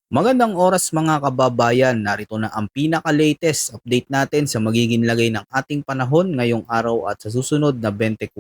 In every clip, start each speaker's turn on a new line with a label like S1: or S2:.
S1: Magandang oras mga kababayan, narito na ang pinaka-latest update natin sa magiging lagay ng ating panahon ngayong araw at sa susunod na 24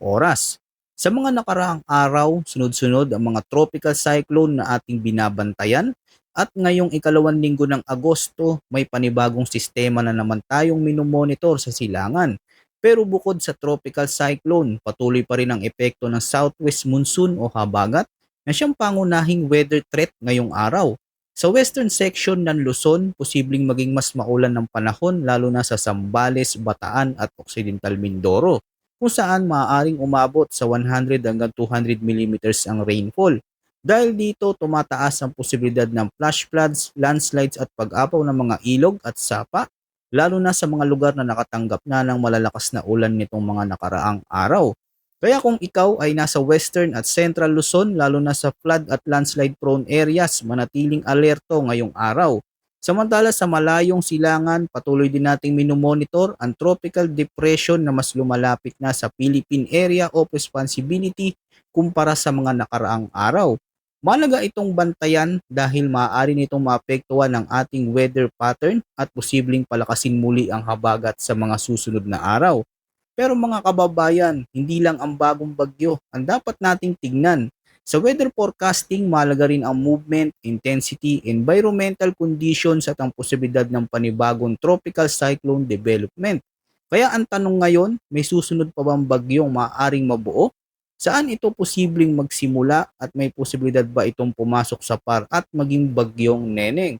S1: oras. Sa mga nakaraang araw, sunod-sunod ang mga tropical cyclone na ating binabantayan at ngayong ikalawang linggo ng Agosto, may panibagong sistema na naman tayong minomonitor sa silangan. Pero bukod sa tropical cyclone, patuloy pa rin ang epekto ng southwest monsoon o habagat na siyang pangunahing weather threat ngayong araw. Sa western section ng Luzon, posibleng maging mas maulan ng panahon lalo na sa Zambales, Bataan at Occidental Mindoro, kung saan maaaring umabot sa 100 hanggang 200 millimeters ang rainfall. Dahil dito, tumataas ang posibilidad ng flash floods, landslides at pag-apaw ng mga ilog at sapa, lalo na sa mga lugar na nakatanggap na ng malalakas na ulan nitong mga nakaraang araw. Kaya kung ikaw ay nasa Western at Central Luzon, lalo na sa flood at landslide prone areas, manatiling alerto ngayong araw. Samantala sa malayong silangan, patuloy din nating minomonitor ang tropical depression na mas lumalapit na sa Philippine Area of Responsibility kumpara sa mga nakaraang araw. Malaga itong bantayan dahil maaari nitong maapektuhan ng ating weather pattern at posibleng palakasin muli ang habagat sa mga susunod na araw. Pero mga kababayan, hindi lang ang bagong bagyo ang dapat nating tignan. Sa weather forecasting, mahalaga rin ang movement, intensity, environmental conditions at ang posibilidad ng panibagong tropical cyclone development. Kaya ang tanong ngayon, may susunod pa bang bagyong maaaring mabuo? Saan ito posibleng magsimula at may posibilidad ba itong pumasok sa par at maging bagyong neneng?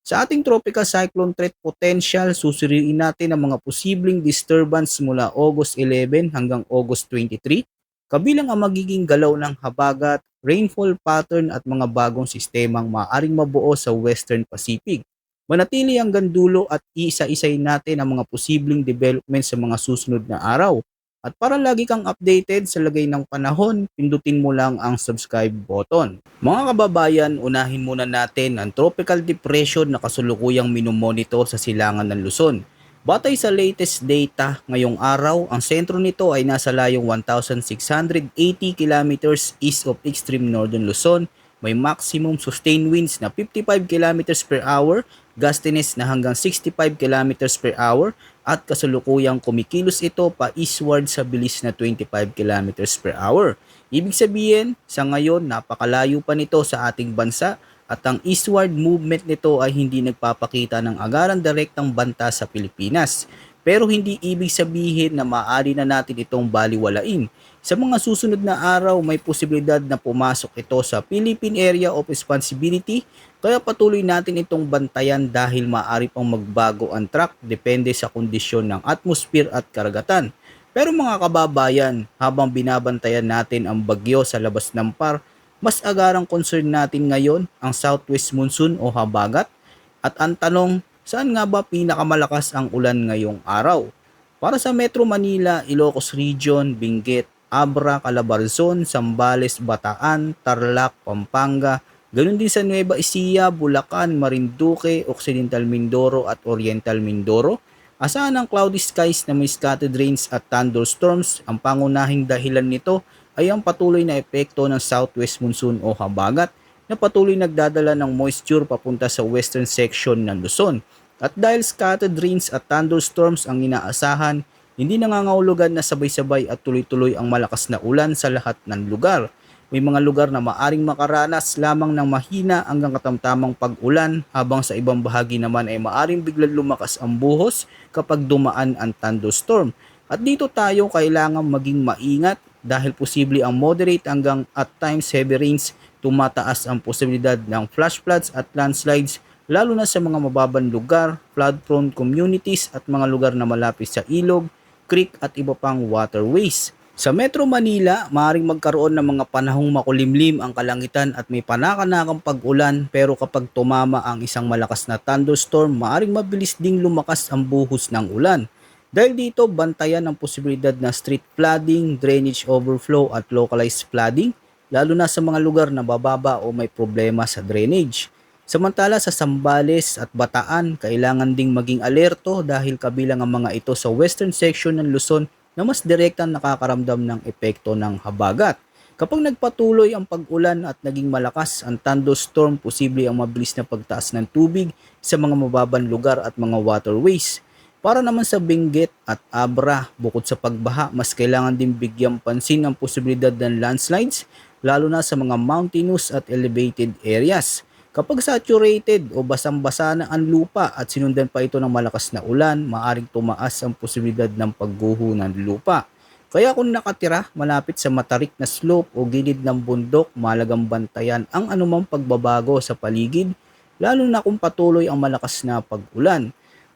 S1: Sa ating tropical cyclone threat potential, susuriin natin ang mga posibleng disturbance mula August 11 hanggang August 23, kabilang ang magiging galaw ng habagat, rainfall pattern at mga bagong sistemang maaaring mabuo sa Western Pacific. Manatili hanggang dulo at isa-isay natin ang mga posibleng development sa mga susunod na araw. At para lagi kang updated sa lagay ng panahon, pindutin mo lang ang subscribe button. Mga kababayan, unahin muna natin ang tropical depression na kasulukuyang minomonitor sa silangan ng Luzon. Batay sa latest data, ngayong araw, ang sentro nito ay nasa layong 1,680 kilometers east of extreme northern Luzon. May maximum sustained winds na 55 kilometers per hour, gustiness na hanggang 65 kilometers per hour, at kasulukuyang kumikilos ito pa eastward sa bilis na 25 kilometers per hour. Ibig sabihin, sa ngayon napakalayo pa nito sa ating bansa at ang eastward movement nito ay hindi nagpapakita ng agarang direktang banta sa Pilipinas. Pero hindi ibig sabihin na maaari na natin itong baliwalain. Sa mga susunod na araw, may posibilidad na pumasok ito sa Philippine Area of Responsibility, kaya patuloy natin itong bantayan dahil maaari pang magbago ang track depende sa kondisyon ng atmosphere at karagatan. Pero mga kababayan, habang binabantayan natin ang bagyo sa labas ng par, mas agarang concern natin ngayon ang southwest monsoon o habagat. At ang tanong, saan nga ba pinakamalakas ang ulan ngayong araw? Para sa Metro Manila, Ilocos Region, Benguet, Abra, Calabarzon, Zambales, Bataan, Tarlac, Pampanga, ganoon din sa Nueva Ecija, Bulacan, Marinduque, Occidental Mindoro at Oriental Mindoro. Asahan ang cloudy skies na may scattered rains at thunderstorms. Ang pangunahing dahilan nito ay ang patuloy na epekto ng southwest monsoon o habagat na patuloy nagdadala ng moisture papunta sa western section ng Luzon. At dahil scattered rains at thunderstorms ang inaasahan, hindi nangangahulugan na sabay-sabay at tuloy-tuloy ang malakas na ulan sa lahat ng lugar. May mga lugar na maaring makaranas lamang ng mahina hanggang katamtamang pag-ulan habang sa ibang bahagi naman ay maaring biglang lumakas ang buhos kapag dumaan ang thunderstorm. At dito tayo kailangan maging maingat dahil posible ang moderate hanggang at times heavy rains, tumataas ang posibilidad ng flash floods at landslides lalo na sa mga mababang lugar, flood-prone communities at mga lugar na malapit sa ilog, creek at iba pang waterways. Sa Metro Manila, maaaring magkaroon ng mga panahong makulimlim ang kalangitan at may panakanakang pag-ulan, pero kapag tumama ang isang malakas na thunderstorm, maaaring mabilis ding lumakas ang buhos ng ulan. Dahil dito, bantayan ang posibilidad na street flooding, drainage overflow at localized flooding, lalo na sa mga lugar na bababa o may problema sa drainage. Samantala sa Zambales at Bataan, kailangan ding maging alerto dahil kabilang ang mga ito sa western section ng Luzon na mas direktang nakakaramdam ng epekto ng habagat. Kapag nagpatuloy ang pag-ulan at naging malakas ang thunderstorm, posible ang mabilis na pagtaas ng tubig sa mga mababang lugar at mga waterways. Para naman sa Benguet at Abra, bukod sa pagbaha, mas kailangan din bigyang pansin ang posibilidad ng landslides, lalo na sa mga mountainous at elevated areas. Kapag saturated o basang-basa na ang lupa at sinundan pa ito ng malakas na ulan, maaring tumaas ang posibilidad ng pagguho ng lupa. Kaya kung nakatira malapit sa matarik na slope o gilid ng bundok, mahalagang bantayan ang anumang pagbabago sa paligid, lalo na kung patuloy ang malakas na pag-ulan.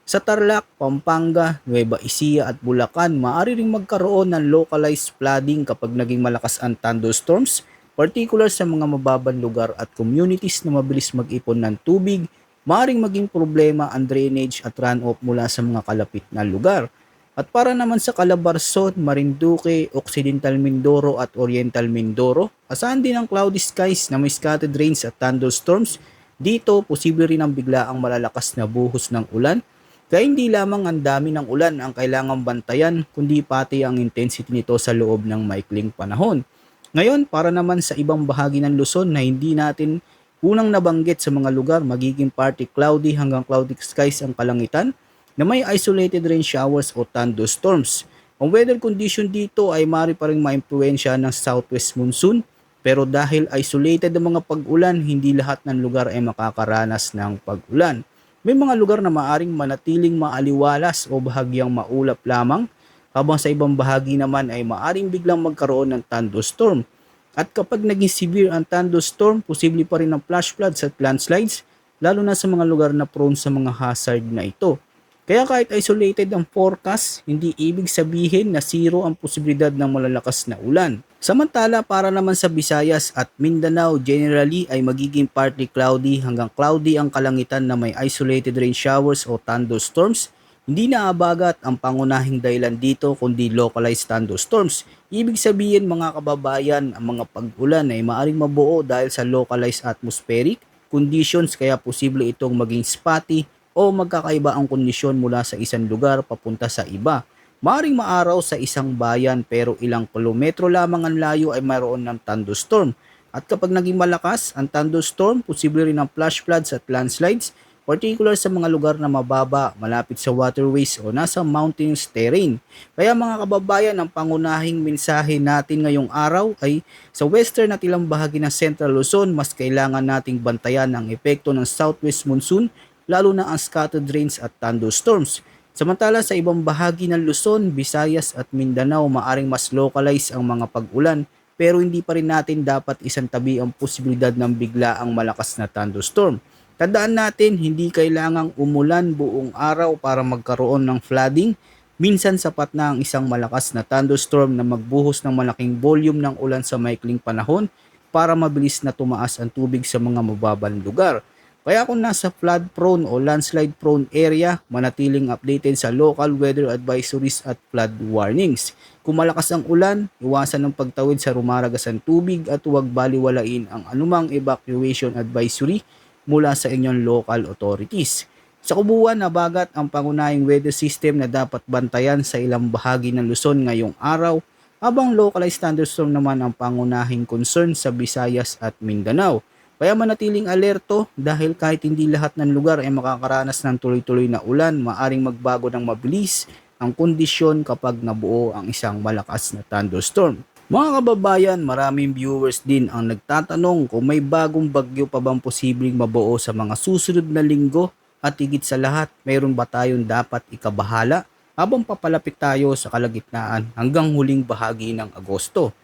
S1: Sa Tarlac, Pampanga, Nueva Ecija at Bulacan, maaari ring magkaroon ng localized flooding kapag naging malakas ang thunderstorms, particular sa mga mababang lugar at communities na mabilis mag-ipon ng tubig. Maaring maging problema ang drainage at runoff mula sa mga kalapit na lugar. At para naman sa Calabarzon, Marinduque, Occidental Mindoro at Oriental Mindoro, asahan din ang cloudy skies na may scattered rains at thunderstorms. Dito, posible rin ang biglaang malalakas na buhos ng ulan. Kaya hindi lamang ang dami ng ulan ang kailangang bantayan, kundi pati ang intensity nito sa loob ng maikling panahon. Ngayon, para naman sa ibang bahagi ng Luzon na hindi natin unang nabanggit sa mga lugar, magiging partly cloudy hanggang cloudy skies ang kalangitan na may isolated rain showers o thunderstorms. Ang weather condition dito ay mari pa rin maimpluwensya ng southwest monsoon, pero dahil isolated ang mga pag-ulan, hindi lahat ng lugar ay makakaranas ng pag-ulan. May mga lugar na maaring manatiling maaliwalas o bahagyang maulap lamang, habang sa ibang bahagi naman ay maaring biglang magkaroon ng thunderstorm. At kapag naging severe ang thunderstorm, posible pa rin ang flash floods at landslides, lalo na sa mga lugar na prone sa mga hazard na ito. Kaya kahit isolated ang forecast, hindi ibig sabihin na zero ang posibilidad ng malalakas na ulan. Samantala, para naman sa Visayas at Mindanao, generally ay magiging partly cloudy hanggang cloudy ang kalangitan na may isolated rain showers o thunderstorms. Hindi naabagat ang pangunahing dahilan dito kundi localized thunderstorms. Ibig sabihin mga kababayan, ang mga pag-ulan ay maaring mabuo dahil sa localized atmospheric conditions, kaya posible itong maging spotty o magkakaiba ang kondisyon mula sa isang lugar papunta sa iba. Maaring maaraw sa isang bayan pero ilang kilometro lamang ang layo ay mayroon ng thunderstorm. At kapag naging malakas ang thunderstorm, posible rin ang flash floods at landslides, particular sa mga lugar na mababa, malapit sa waterways o nasa mountainous terrain. Kaya mga kababayan, ang pangunahing mensahe natin ngayong araw ay sa western at ilang bahagi ng Central Luzon, mas kailangan nating bantayan ang epekto ng southwest monsoon, lalo na ang scattered rains at thunderstorms. Samantala sa ibang bahagi ng Luzon, Visayas at Mindanao, maaring mas localize ang mga pag-ulan, pero hindi pa rin natin dapat isantabi ang posibilidad ng biglaang malakas na thunderstorm. Tandaan natin, hindi kailangang umulan buong araw para magkaroon ng flooding. Minsan sapat na ang isang malakas na thunderstorm na magbuhos ng malaking volume ng ulan sa maikling panahon para mabilis na tumaas ang tubig sa mga mababang lugar. Kaya kung nasa flood prone o landslide prone area, manatiling updated sa local weather advisories at flood warnings. Kung malakas ang ulan, iwasan ang pagtawid sa rumaragasang tubig at huwag baliwalain ang anumang evacuation advisory mula sa inyong local authorities. Sa kubuan, nabagat ang pangunahing weather system na dapat bantayan sa ilang bahagi ng Luzon ngayong araw, habang localized thunderstorm naman ang pangunahing concern sa Visayas at Mindanao. Kaya manatiling alerto dahil kahit hindi lahat ng lugar ay makakaranas ng tuloy-tuloy na ulan, maaring magbago ng mabilis ang kondisyon kapag nabuo ang isang malakas na thunderstorm. Mga kababayan, maraming viewers din ang nagtatanong kung may bagong bagyo pa bang posibleng mabuo sa mga susunod na linggo, at higit sa lahat, mayroon ba tayong dapat ikabahala habang papalapit tayo sa kalagitnaan hanggang huling bahagi ng Agosto.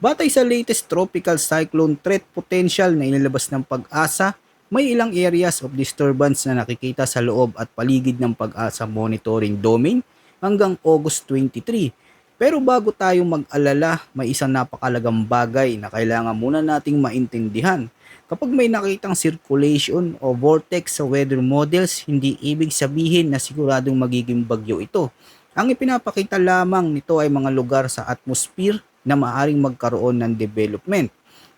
S1: Batay sa latest tropical cyclone threat potential na inilabas ng Pag-asa, may ilang areas of disturbance na nakikita sa loob at paligid ng Pag-asa monitoring domain hanggang August 23. Pero bago tayo mag-alala, may isang napakalagang bagay na kailangan muna nating maintindihan. Kapag may nakitang circulation o vortex sa weather models, hindi ibig sabihin na siguradong magiging bagyo ito. Ang ipinapakita lamang nito ay mga lugar sa atmosphere na maaring magkaroon ng development.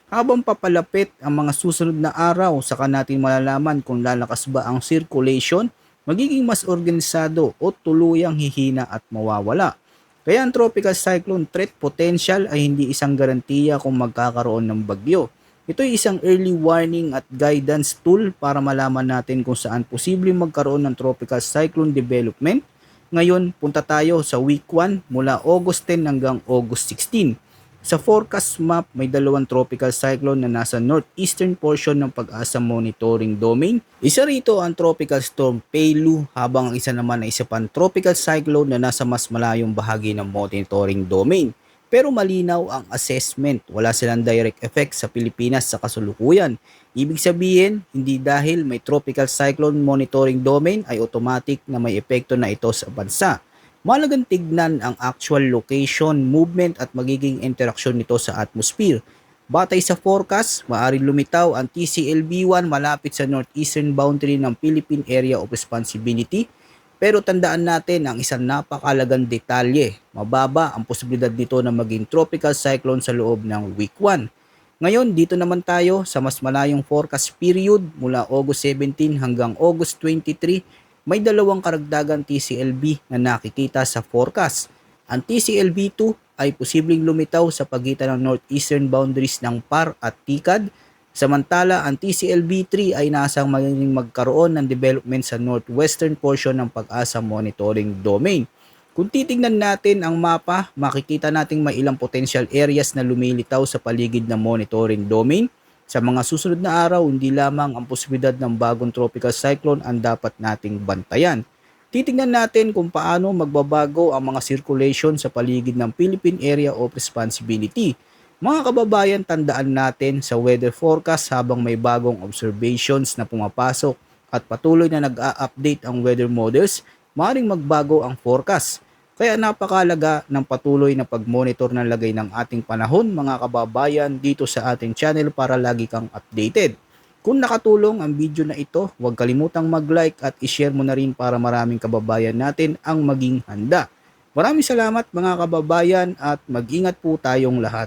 S1: Habang papalapit ang mga susunod na araw, saka natin malalaman kung lalakas ba ang circulation, magiging mas organisado o tuluyang hihina at mawawala. Kaya ang tropical cyclone threat potential ay hindi isang garantiya kung magkakaroon ng bagyo. Ito ay isang early warning at guidance tool para malaman natin kung saan posibleng magkaroon ng tropical cyclone development. Ngayon, punta tayo sa week 1 mula August 10 hanggang August 16. Sa forecast map, may dalawang tropical cyclone na nasa northeastern portion ng Pag-asa Monitoring Domain. Isa rito ang tropical storm Pelu, habang ang isa naman ay isa pang tropical cyclone na nasa mas malayong bahagi ng monitoring domain. Pero malinaw ang assessment, wala silang direct effect sa Pilipinas sa kasulukuyan. Ibig sabihin, hindi dahil may tropical cyclone monitoring domain ay automatic na may epekto na ito sa bansa. Mahalagang tignan ang actual location, movement at magiging interaksyon nito sa atmosphere. Batay sa forecast, maaaring lumitaw ang TCLB-1 malapit sa northeastern boundary ng Philippine Area of Responsibility. Pero tandaan natin ang isang napakalagang detalye. Mababa ang posibilidad nito na maging tropical cyclone sa loob ng week 1. Ngayon, dito naman tayo sa mas malayong forecast period mula August 17 hanggang August 23. May dalawang karagdagang TCLB na nakikita sa forecast. Ang TCLB2 ay posibleng lumitaw sa pagitan ng northeastern boundaries ng PAR at TICAD. Samantala, ang TCLB3 ay nasang magiging magkaroon ng development sa northwestern portion ng Pag-asa Monitoring Domain. Kung titingnan natin ang mapa, makikita nating may ilang potential areas na lumilitaw sa paligid ng monitoring domain. Sa mga susunod na araw, hindi lamang ang posibilidad ng bagong tropical cyclone ang dapat nating bantayan. Titingnan natin kung paano magbabago ang mga circulation sa paligid ng Philippine Area of Responsibility. Mga kababayan, tandaan natin sa weather forecast habang may bagong observations na pumapasok at patuloy na nag-a-update ang weather models, maaaring magbago ang forecast. Kaya napakalaga ng patuloy na pag-monitor ng lagay ng ating panahon, mga kababayan, dito sa ating channel para lagi kang updated. Kung nakatulong ang video na ito, huwag kalimutang mag-like at i-share mo na rin para maraming kababayan natin ang maging handa. Maraming salamat mga kababayan at mag-ingat po tayong lahat.